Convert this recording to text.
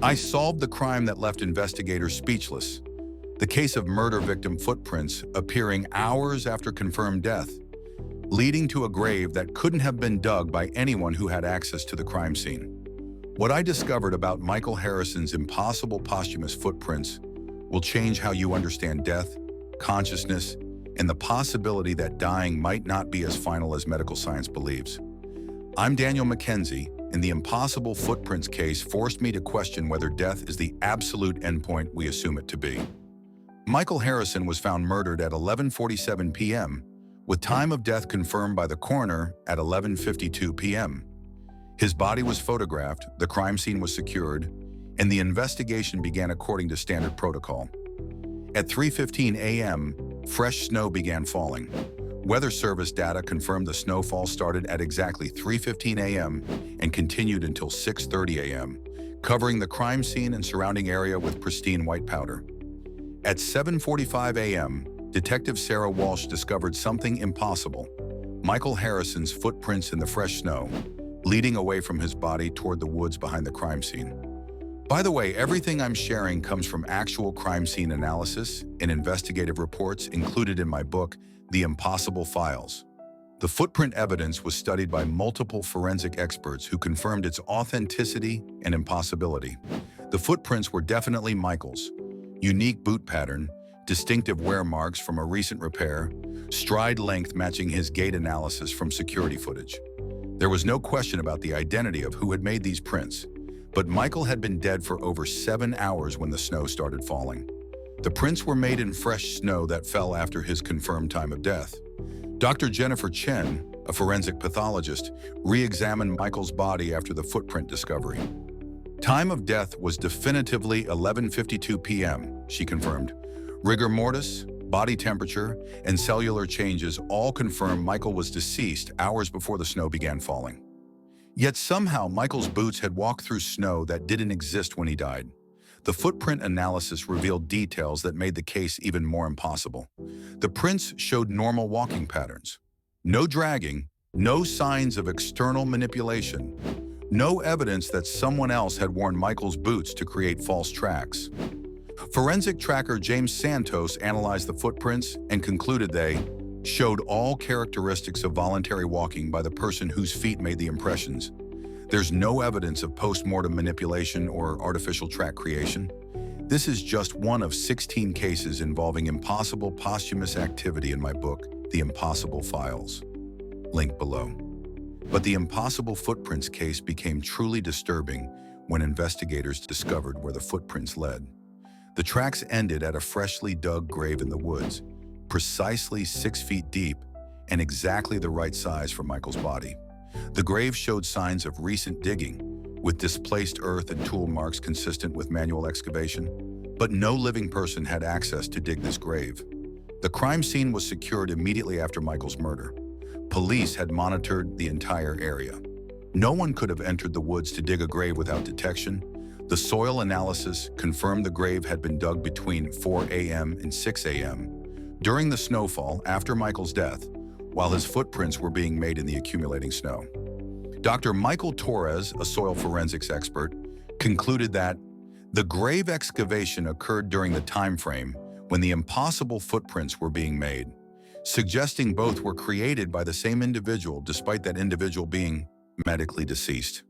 I solved the crime that left investigators speechless. The case of murder victim footprints appearing hours after confirmed death, leading to a grave that couldn't have been dug by anyone who had access to the crime scene. What I discovered about Michael Harrison's impossible posthumous footprints will change how you understand death, consciousness, and the possibility that dying might not be as final as medical science believes. I'm Daniel McKenzie, and the impossible footprints case forced me to question whether death is the absolute endpoint we assume it to be. Michael Harrison was found murdered at 11:47 p.m., with time of death confirmed by the coroner at 11:52 p.m. His body was photographed, the crime scene was secured, and the investigation began according to standard protocol. At 3:15 a.m., fresh snow began falling. Weather Service data confirmed the snowfall started at exactly 3:15 a.m. and continued until 6:30 a.m., covering the crime scene and surrounding area with pristine white powder. At 7:45 a.m., Detective Sarah Walsh discovered something impossible: Michael Harrison's footprints in the fresh snow, leading away from his body toward the woods behind the crime scene. By the way, everything I'm sharing comes from actual crime scene analysis and investigative reports included in my book, The Impossible Files. The footprint evidence was studied by multiple forensic experts who confirmed its authenticity and impossibility. The footprints were definitely Michael's: unique boot pattern, distinctive wear marks from a recent repair, stride length matching his gait analysis from security footage. There was no question about the identity of who had made these prints, but Michael had been dead for over 7 hours when the snow started falling. The prints were made in fresh snow that fell after his confirmed time of death. Dr. Jennifer Chen, a forensic pathologist, re-examined Michael's body after the footprint discovery. Time of death was definitively 11:52 p.m., she confirmed. Rigor mortis, body temperature, and cellular changes all confirm Michael was deceased hours before the snow began falling. Yet somehow Michael's boots had walked through snow that didn't exist when he died. The footprint analysis revealed details that made the case even more impossible. The prints showed normal walking patterns. No dragging, no signs of external manipulation, no evidence that someone else had worn Michael's boots to create false tracks. Forensic tracker James Santos analyzed the footprints and concluded they showed all characteristics of voluntary walking by the person whose feet made the impressions. There's no evidence of post-mortem manipulation or artificial track creation. This is just one of 16 cases involving impossible posthumous activity in my book, The Impossible Files. Link below. But the impossible footprints case became truly disturbing when investigators discovered where the footprints led. The tracks ended at a freshly dug grave in the woods, precisely 6 feet deep and exactly the right size for Michael's body. The grave showed signs of recent digging, with displaced earth and tool marks consistent with manual excavation, but no living person had access to dig this grave. The crime scene was secured immediately after Michael's murder. Police had monitored the entire area. No one could have entered the woods to dig a grave without detection. The soil analysis confirmed the grave had been dug between 4 a.m. and 6 a.m. during the snowfall after Michael's death, while his footprints were being made in the accumulating snow. Dr. Michael Torres, a soil forensics expert, concluded that the grave excavation occurred during the time frame when the impossible footprints were being made, suggesting both were created by the same individual despite that individual being medically deceased.